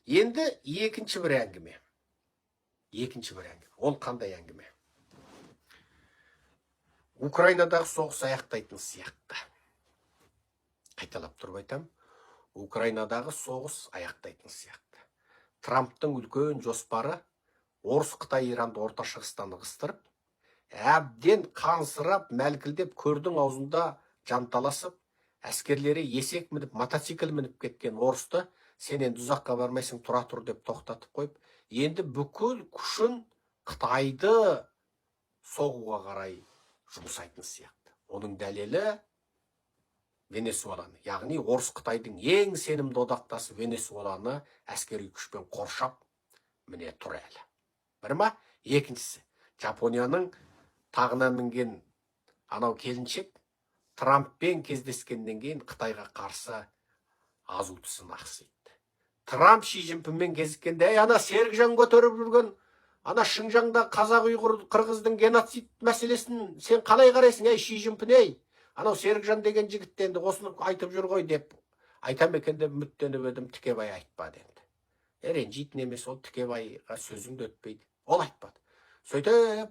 Енді екінші бір әңгіме. Ол қандай әңгіме? Украинадағы соғыс аяқтайтын сияқты. Қайталап тұрып айтам. Украинадағы соғыс аяқтайтын сияқты. Трамптың үлкен жоспары Орыс, Қытай, Иранды орта шығыстан ығыстырып, әбден қансырап, мәлкілдеп, көрдің аузында жанталасып, әскерлері есек мініп, мотоцикл мініп кеткен орысты, сен енді ұзаққа бармайсың, тұра тұр деп тоқтатып қойып, енді бүкіл күшін Қытайды соғуға қарай жұмсайтын сияқты. Оның дәлелі Венесуэланы, яғни Орыс Қытайдың ең сенімді одақтасы Венесуэланы әскери күшпен қоршап міне тұр әлі. Бір ма? Екіншісі, Жапонияның тағына мінген анау келіншек Трамппен кездескеннен кейін Қытайға қарсы азу-тісін ақсиды. Трамп Ши Цзиньпинмен кездескенде, ана Серікжан көтеріп жүрген, ана Шыңжаңда қазақ ұйғыр қырғыздың геноцид мәселесін сен қалай қарайсың, Ши Цзиньпин, анау Серікжан деген жігітті енді осыны айтып жүр ғой деп айтам екен деп үміттеніп едім, Тікебай айтпады енді. Ренжитін емес, ол Тікебайға сөзіңді өтпейді. Ол айтпады. Сөйтіп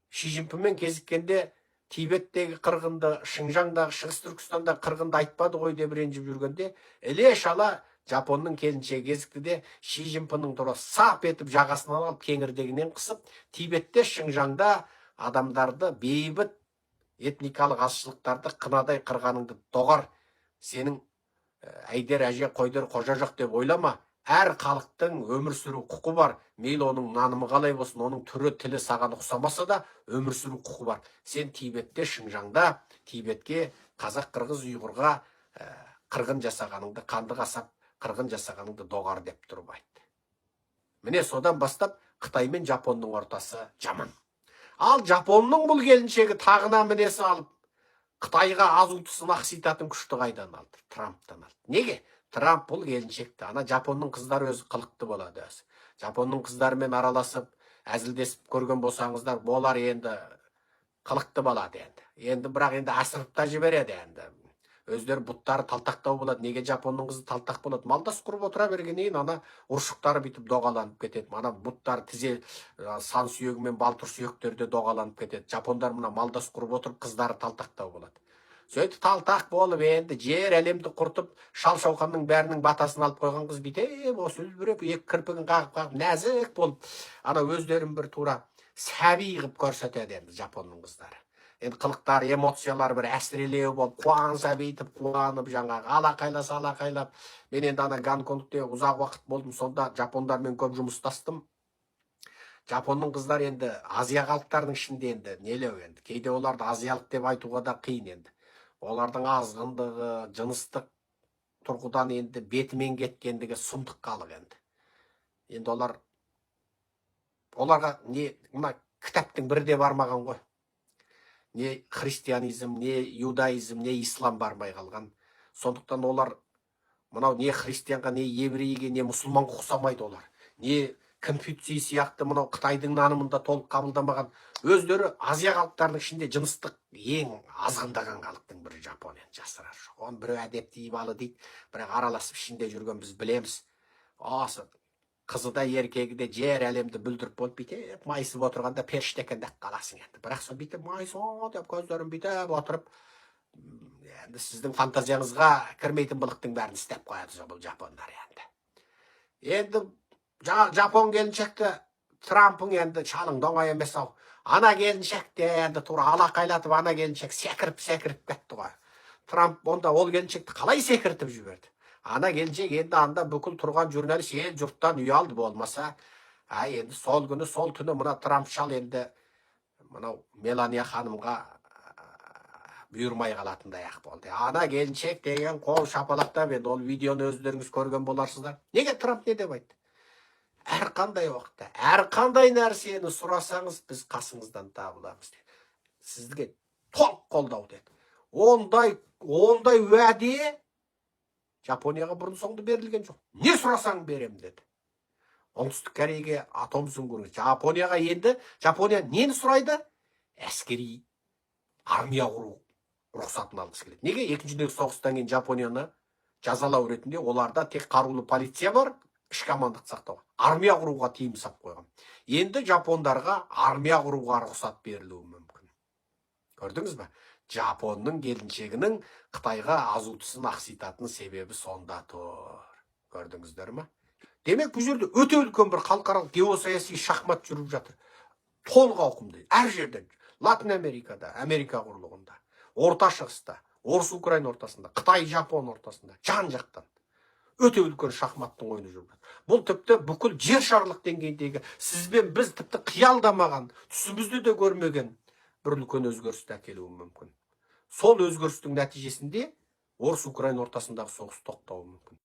Ши Цзиньпинмен кезіккенде Тибеттегі қырғынды, Шыңжаңдағы, Шығыс Түркістандағы қырғынды айтпады ғой деп ренжіп жүргенде, іле-шала Жапонның келіншегі кезікті де Ши Цзиньпиннің тура сап етіп жағасынан алып кеңірдегінен қысып, Тибетте, Шыңжаңда адамдарды бейбіт этникалық азшылықтарды қынадай қырғаныңды доғар, сенің әйдер әже қойдыр қожа жоқ деп ойлама. Әр халықтың өмір сүру құқы бар. Мейлі оның нанымы қалай болсын, оның түрі, тілі саған ұқсамаса да өмір сүру құқы бар. Сен Тибетте, Шыңжаңда, Тибетке, қазақ, қырғыз, ұйғырға қырғын жасағаныңды, қанды қасап қырғын жасағаныңды доғар деп тұрып айтты. Міне содан бастап Қытай мен Жапонның ортасы жаман. Ал Жапонның бұл келіншегі тағына мінесі алып, Қытайға азу-тісін ақситатын күшті қайдан алды? Трамптан алды. Неге? Трамп бұл келіншекті, ана Жапонның қыздары өзі қылықты болады өзі. Жапонның қыздарымен араласып, әзілдесіп көрген болсаңыздар, болар енді қылықты болады енді. Енді бірақ енді асырып та жібереді енді. Өздері бұттары талтақтау болады. Неге Жапонның қызы талтақ болады? Малдас құрып отыра бергеннен ана ұршықтары бүйтіп доғаланып кетеді. Ана бұттары тізе сан сүйегі мен балтыр сүйектері де доғаланып кетеді. Жапондар мына малдас құрып отырып, қыздары талтақтау болады. Сөйтіп талтақ болып енді жер әлемді құртып, шал-шауқанның бәрінің батасын алып қойған қыз бүйтіп осы үлбіреп, екі кірпігін қағып нәзік болып, ана өздерін бір тура сәби қылып көрсетеді енді Жапонның қыздары. Енді қылықтар, эмоциялар бір әсірелеу болып, қуанса бүйтіп қуанып, жаңағы алақайлап. Мен енді ана Гонконгте ұзақ уақыт болдым, сонда жапондармен көп жұмыстастым. Жапонның қыздар енді Азия халықтарының ішінде енді нелеу енді. Кейде оларды азиялық деп айтуға да қиын енді. Олардың азғындығы, жыныстық тұрғыдан енді бетімен кеткендігі сұмдық халық енді. Енді оларға не мына кітаптың бірі де бармаған ғой. Не христианизм, не иудаизм, не ислам бармай қалған. Сондықтан олар мынау не христианға, не еврейге, не мұсылманға ұқсамайды олар. Не Конфуций сияқты мынау Қытайдың нанымында толық қабылдамаған. Өздері Азия халықтарының ішінде жыныстық ең азғындаған халықтың бірі Жапония, жасырар жоқ. Оны біреу әдепті ибалы дейді, бірақ араласып ішінде жүрген біз білеміз. Осы қызы да еркегі де жер әлемді бүлдіріп болып бүйтіп майысып отырғанда періште екен деп қаласың енді. Бірақ сол бүйтіп майысып деп көздерін бүйтіп отырып, енді сіздің фантазияңызға кірмейтін былықтың бәрін істеп қояды бұл жапондар енді. Енді Жапон келіншекті Трамптың енді шалың доңай емес ау. Ана келіншекте енді тура алақайлатып, ана келіншек секіріп кетті ғой. Трамп онда ол келіншекті қалай секіртіп жіберді? Ана келіншек енді анда бүкіл тұрған журналист ел жұрттан ұялды болмаса. Енді сол күні, сол түні мына Трамп шал енді мынау Мелания ханымға бұйырмай қалатындай ақ болды. Ана келіншек деген қол шапалақтап, енді ол видеоны өздеріңіз көрген боларсыздар. Неге Трамп не деп айтты? Әрқандай уақытта, әрқандай нәрсені сұрасаңыз, біз қасыңыздан табыламыз деді. Сізге толық қолдау деді. Ондай уәде Жапонияға бұрын соңды берілген жоқ. Не сұрасаң берем деді. Оңтүстік Кореяге атом сүңгуір. Жапонияға енді, Жапония нені сұрайды? Әскери армия құру рұқсатын алғысы келеді. Неге? Екінші дүниежүзілік соғыстан кейін Жапонияны жазалау ретінде оларда тек қарулы полиция бар, ішкі амандықты сақтауға, армия құруға тыйым салып қойған. Енді жапондарға армия құруға рұқсат берілуі мүмкін. Көрдіңіз бе? Жапонның келіншегінің Қытайға азутысын ақситатын себебі сонда тұр. Көрдіңіздер ме? Демек, бұл жерде өте үлкен бір халықаралық геосаяси шахмат жүріп жатыр. Толық ауқымды. Әр жерден. Латын Америкада, Америка құрлығында, Орта Шығыста, Орыс-Украин ортасында, Қытай-Жапон ортасында, жан-жақтан. Өте үлкен шахматтың ойыны жүріп жатыр. Бұл тіпті бүкіл жер шарлық деңгейдегі сізбен біз тіпті қиялдамаған, түсімізде де көрмеген бір үлкен өзгерісті әкелуі мүмкін. Сол өзгерістің нәтижесінде Орыс-Украин ортасындағы соғыс тоқтауы мүмкін.